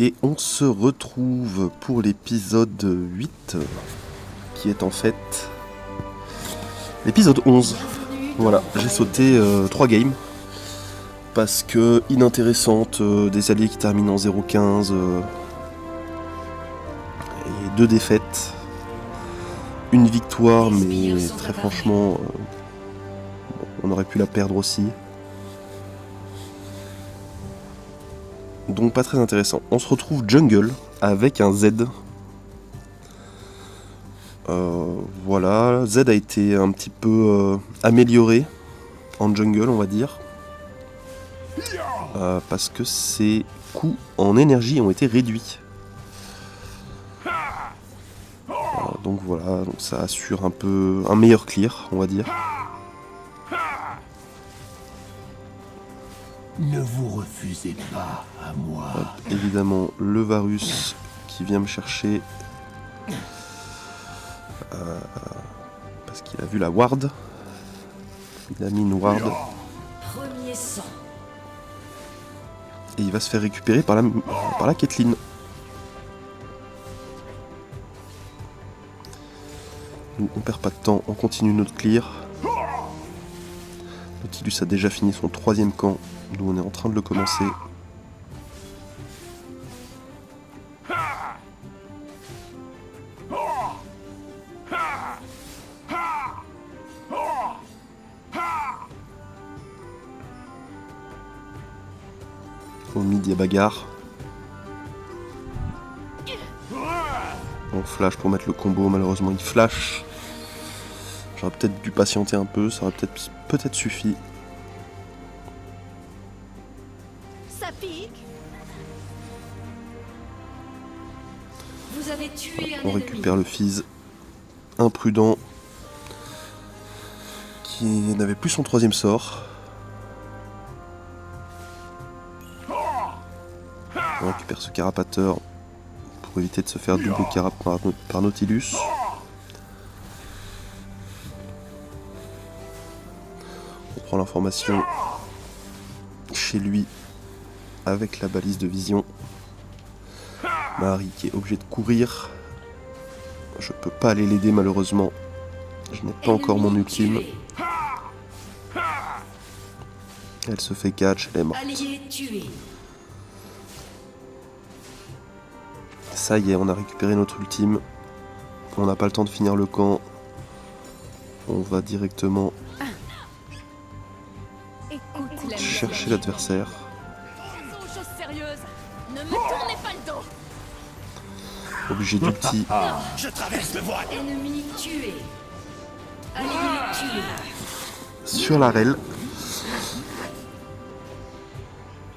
Et on se retrouve pour l'épisode 8, qui est en fait l'épisode 11. Voilà, j'ai sauté 3 games, parce que inintéressante, des alliés qui terminent en 0-15, et 2 défaites, une victoire, mais très franchement, on aurait pu la perdre aussi. Donc pas très intéressant. On se retrouve jungle avec un Z. Voilà, Z a été un petit peu amélioré en jungle, on va dire. Parce que ses coûts en énergie ont été réduits. Donc voilà, donc ça assure un peu un meilleur clear, on va dire. Ne vous refusez pas à moi. Évidemment, le Varus qui vient me chercher. Parce qu'il a vu la ward. Il a mis une ward. Premier sang. Et il va se faire récupérer par la Caitlyn. Nous, on perd pas de temps, on continue notre clear. Nautilus a déjà fini son 3ème camp. Nous, on est en train de le commencer. Au mid, il y a bagarre. On flash pour mettre le combo, malheureusement il flash. J'aurais peut-être dû patienter un peu, ça aurait peut-être suffi. Ça pique. Vous avez tué un On ennemi. récupère le Fizz imprudent qui n'avait plus son 3ème sort. On récupère ce carapateur pour éviter de se faire double carap par Nautilus. On prend l'information chez lui avec la balise de vision. Marie qui est obligée de courir. Je peux pas aller l'aider malheureusement. Je n'ai pas encore mon ultime. Elle se fait catch, elle est morte. Allié tué. Ça y est, on a récupéré notre ultime. On n'a pas le temps de finir le camp. On va directement Écoute chercher l'adversaire. Aux choses sérieuses. Ne me tournez pas le dos. Obligé d'ulti Je traverse le voile. Ennemi tué. Allié tué. sur la rel.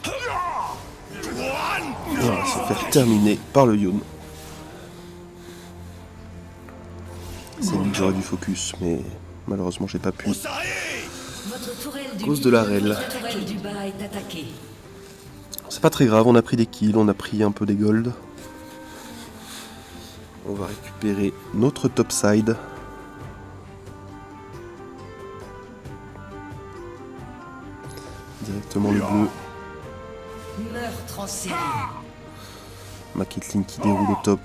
Et on va se faire terminer par le Yone. C'est lui que j'aurais dû focus, mais malheureusement j'ai pas pu. Votre tourelle du Cause de la milieu, rel. votre tourelle du bas est attaquée. C'est pas très grave, on a pris des kills, on a pris un peu des gold. On va récupérer notre topside. Directement le bleu. Meurtre en série. Ma Caitlyn qui déroule au top.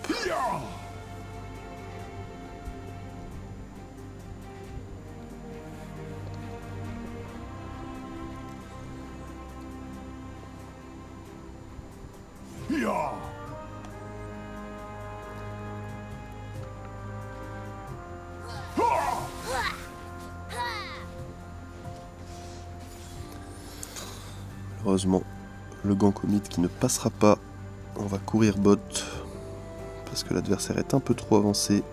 Malheureusement, le gank au mid qui ne passera pas. On va courir bot. Parce que l'adversaire est un peu trop avancé.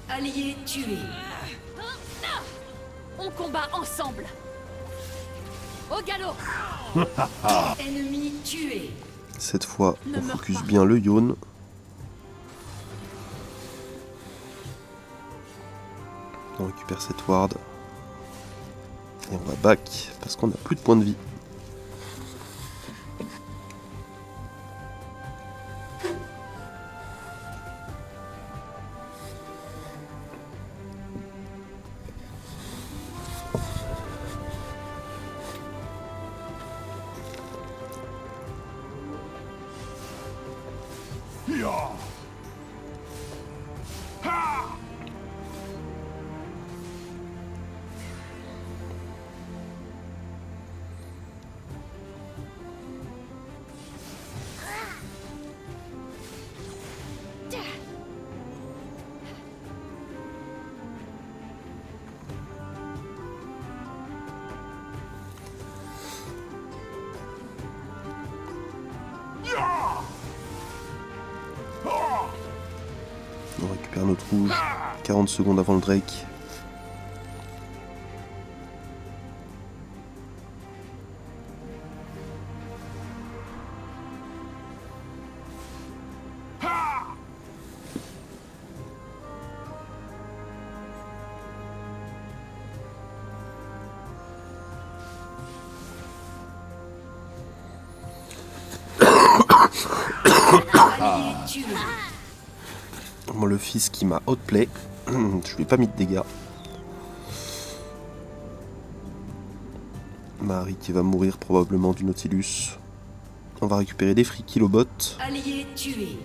Allié tué. On combat ensemble. Au galop. Ennemi tué. Cette fois, on focus bien le Yone. On récupère cette ward. Et on va back parce qu'on n'a plus de points de vie. récupère notre rouge. 40 secondes avant le Drake. Bon, le fils qui m'a outplay. Je lui ai pas mis de dégâts. Marie qui va mourir probablement du Nautilus. On va récupérer des free kilobots. Allié tué.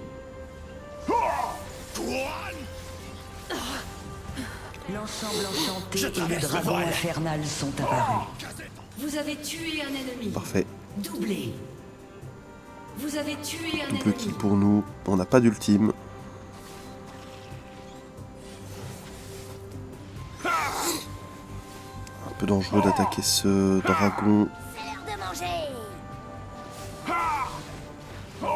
L'ensemble enchanté et le dragon infernal sont apparus. Vous avez tué un ennemi. Parfait. Doublé. Vous avez tué un Double ennemi. kill pour nous. On n'a pas d'ultime. Un peu dangereux d'attaquer ce dragon. C'est l'heure de manger. On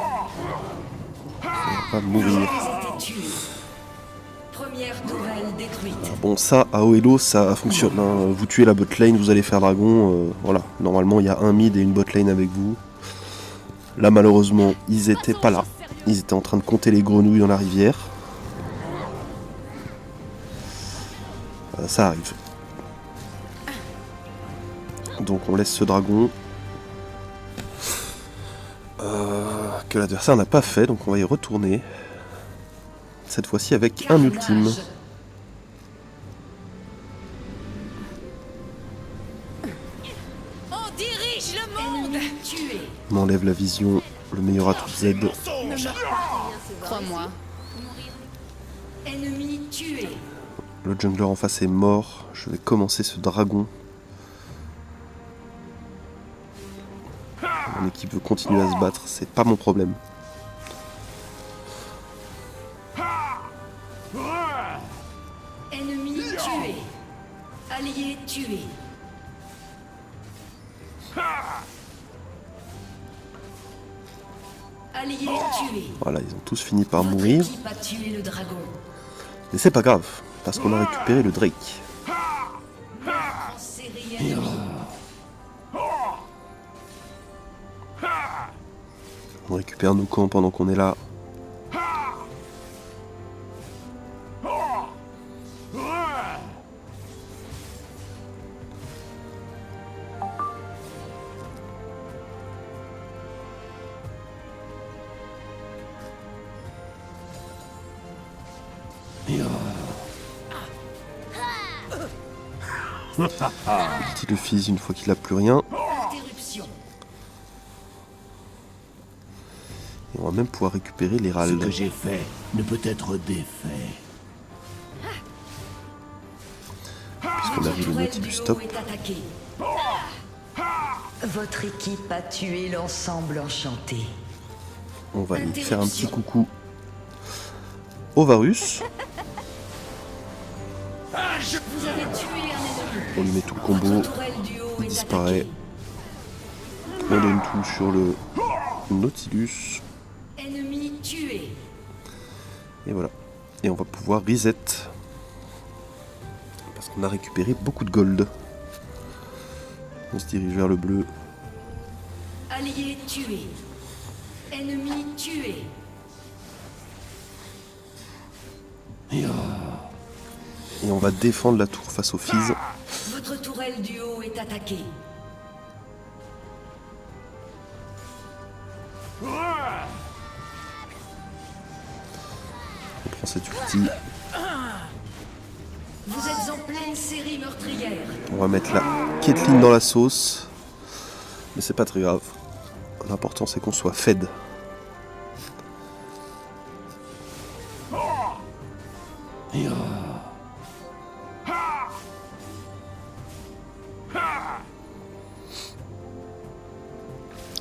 va pas mourir. Vous avez été tué. Première tourelle détruite. Bon, ça, à haut elo, ça fonctionne. Hein. Vous tuez la bot lane, vous allez faire dragon. Voilà. Normalement, il y a un mid et une bot lane avec vous. Là, malheureusement, ils étaient pas là. Ils étaient en train de compter les grenouilles dans la rivière. Ça arrive. Donc, on laisse ce dragon. Que l'adversaire n'a pas fait, donc on va y retourner. Cette fois-ci avec un ultime. On dirige le monde. Ennemi tué. On enlève la vision, le meilleur atout de Z. Crois-moi. Ennemi tué. Le jungler en face est mort. Je vais commencer ce dragon. Mon équipe veut continuer à se battre, c'est pas mon problème. Ennemi tué. Allié tué. Allié tué. Voilà, ils ont tous fini par Votre mourir. équipe a tué le dragon. Mais c'est pas grave, parce qu'on a récupéré le Drake. En série ennemie. On récupère nos camps pendant qu'on est là. Petit le fils une fois qu'il a plus rien. Interruption. Et on va même pouvoir récupérer Ce l'Hérald. que j'ai fait ne peut être défait. Puisqu'on a vu le Tourelle Nautilus du haut stop. est attaquée. Votre équipe a tué l'ensemble enchanté. On va aller faire un petit coucou au Varus. Vous avez tué un ennemi. On lui met tout le combo. Votre tourelle du haut Il est disparaît. attaquée. On donne tout sur le Nautilus. Ennemi tué. Et voilà. Et on va pouvoir reset. Parce qu'on a récupéré beaucoup de gold. On se dirige vers le bleu. Allié tué. Ennemi tué. Et on va défendre la tour face aux Fizz. Votre tourelle du haut est attaquée. On prend cette ulti. Vous êtes en pleine série meurtrière. On va mettre la Caitlyn dans la sauce. Mais c'est pas très grave. L'important c'est qu'on soit fed.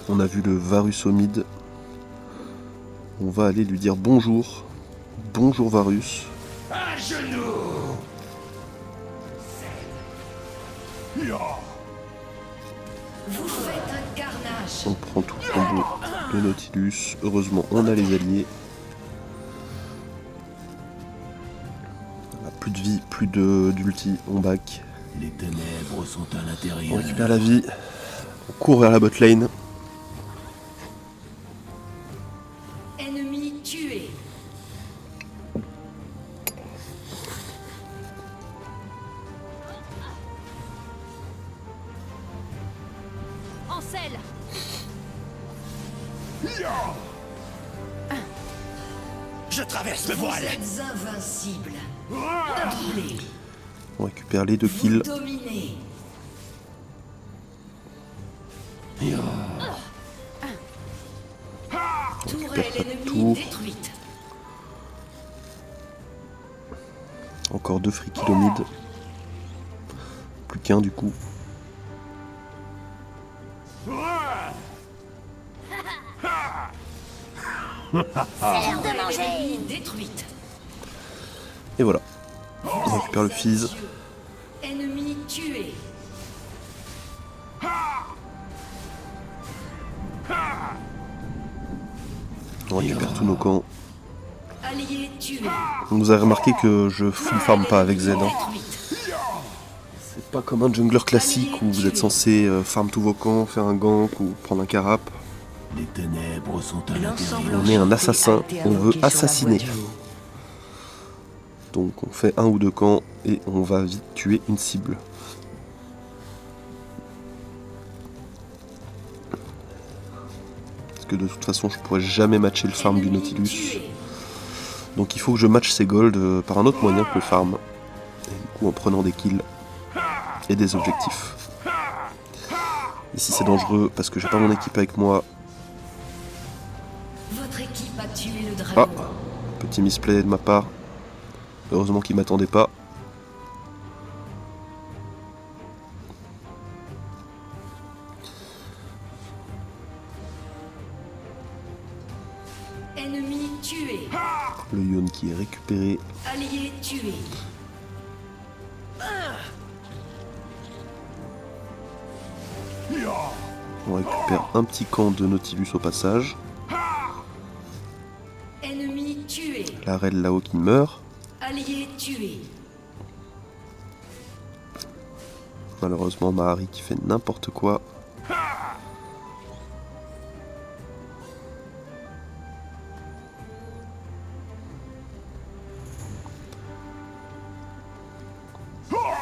On a vu le Varus au mid. On va aller lui dire bonjour. Bonjour Varus. À genoux. Vous faites un carnage. On prend tout le combo de Nautilus. Heureusement, on a les alliés. plus de vie, plus d'ulti, on back. Les ténèbres sont à On l'intérieur. récupère la vie, on court vers la bot lane. Ennemi tué. Ancel. Je traverse le Vous voile. êtes invincible. Doublé. On récupère les 2 Vous kills. dominez. Tourelle chaque ennemie tour. détruite. Encore 2 free kills au mid. Plus qu'un du coup. Tourelle ennemie détruite. Et voilà. On récupère le Fizz. Ennemi tué. On récupère tous nos camps. Allié tué. Vous avez remarqué que je full farm pas avec Z. Hein. Détruite. C'est pas comme un jungler classique où vous êtes censé farm tous vos camps, faire un gank ou prendre un carap. Les ténèbres sont à L'ensemble l'intérieur. On est un enchanté assassin, a été on veut invoqué sur la assassiner. voie du haut. Donc on fait 1 ou 2 camps et on va vite tuer une cible. Parce que de toute façon je pourrais jamais matcher le farm du Ennemi Nautilus. tué. Donc il faut que je matche ces golds par un autre moyen que le farm. Et du coup en prenant des kills et des objectifs. Ici c'est dangereux parce que j'ai pas mon équipe avec moi. Votre équipe a tué le Ah, dragon. petit misplay de ma part. Heureusement qu'il m'attendait pas. Ennemi tué. Le Yon qui est récupéré. Allié tué. On récupère un petit camp de Nautilus au passage. Ennemi tué. La reine là-haut qui meurt. Allié tué. Malheureusement Mahari qui fait n'importe quoi.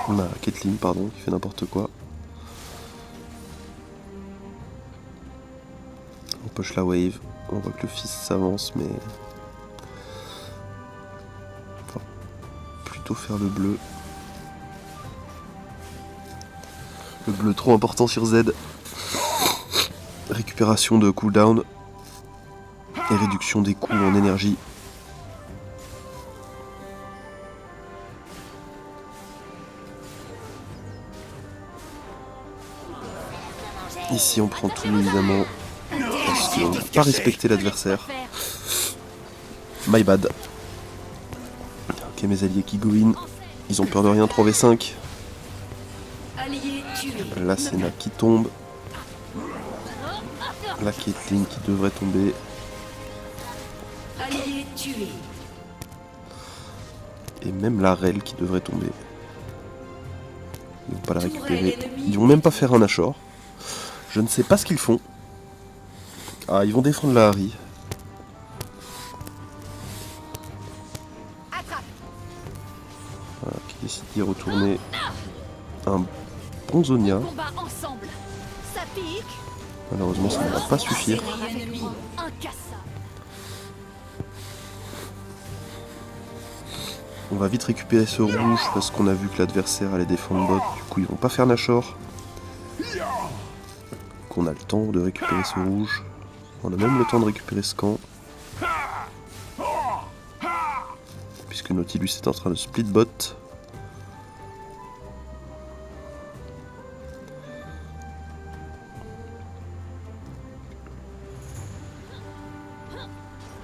On a Caitlyn pardon qui fait n'importe quoi. On push la wave. On voit que le fils s'avance mais... Enfin, plutôt faire le bleu. Le bleu trop important sur Z. Récupération de cooldown. Et réduction des coûts en énergie. Ici on prend tout évidemment. Parce qu'on n'a pas respecté l'adversaire. My bad. Ok mes alliés qui go in. Ils ont peur de rien, 3v5. Allié tué. La Senna qui tombe. La Caitlyn qui devrait tomber. Allié tué. Et même la Rel qui devrait tomber. Ils vont pas la récupérer. Ils vont même pas faire un Nashor. Je ne sais pas ce qu'ils font. Ah, ils vont défendre la Harry. Voilà, qui décide d'y retourner. Un bon Zonia. Combat ensemble. Ça pique. Malheureusement, ça ne va pas suffire. Ennemi incassable. On va vite récupérer ce rouge parce qu'on a vu que l'adversaire allait défendre bot. Du coup, ils vont pas faire Nashor. Qu'on a le temps de récupérer ce rouge. On a même le temps de récupérer ce camp. Puisque Nautilus est en train de split bot.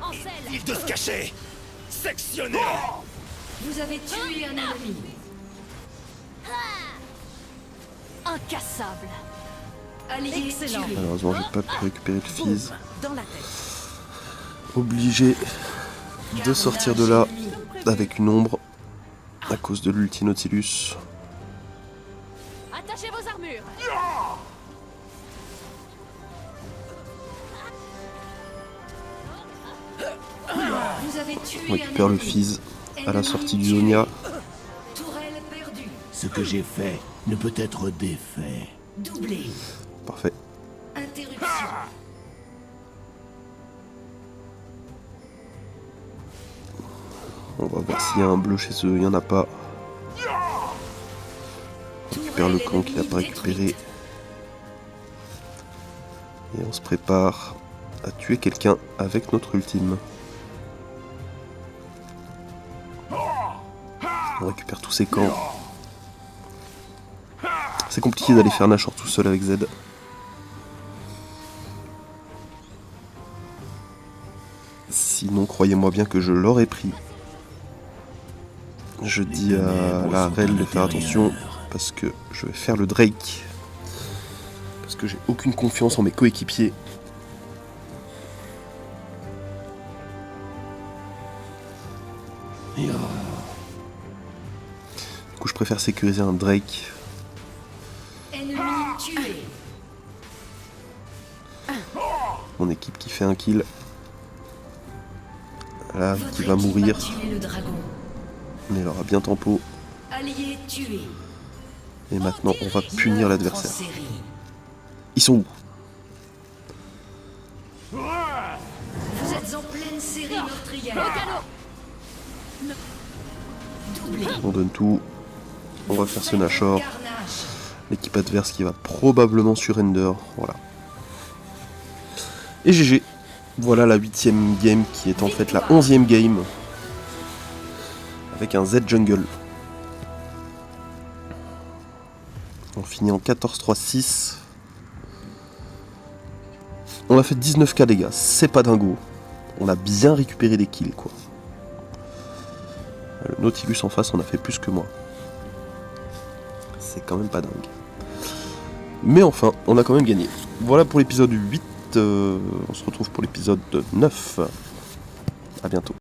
Ancel. Il de se cacher. Sectionné. Vous avez tué un ennemi. Incassable. Allié Excellent. tué. Malheureusement, j'ai pas pu récupérer le fizz. Dans la tête. Obligé de sortir de là avec une ombre. à cause de l'ulti Nautilus. Attachez vos armures. Vous avez tué On récupère le Fizz à la sortie du Zonia. Tourelle perdue. Ce que j'ai fait ne peut être défait. Doublé. Parfait. Interruption. On va voir s'il y a un bleu chez eux. Il n'y en a pas. On récupère le camp qu'il n'a pas récupéré. Et on se prépare à tuer quelqu'un avec notre ultime. On récupère tous ces camps. C'est compliqué d'aller faire Nashor tout seul avec Z. Sinon, croyez-moi bien que je l'aurais pris. Je dis à la Rel de faire attention parce que je vais faire le Drake. Parce que j'ai aucune confiance en mes coéquipiers. Du coup, je préfère sécuriser un Drake. Ennemi tué. Mon équipe qui fait un kill. Là, Votre qui va équipe mourir. a tué le dragon. Mais il aura bien tempo. Allié tué. Et maintenant, on va punir Meurtre l'adversaire. en série. Ils sont où? Vous êtes en pleine série meurtrière. Au galop. Doublé. On donne tout. On va faire ce Nashor. Carnage. L'équipe adverse qui va probablement surrender. Voilà. Et GG. Voilà la 8ème game qui est en fait la 11ème game. Avec un Z Jungle. On finit en 14-3-6. On a fait 19k dégâts. C'est pas dingo. On a bien récupéré des kills quoi. Le Nautilus en face on a fait plus que moi. C'est quand même pas dingue. Mais enfin, on a quand même gagné. Voilà pour l'épisode 8. On se retrouve pour l'épisode 9. A bientôt.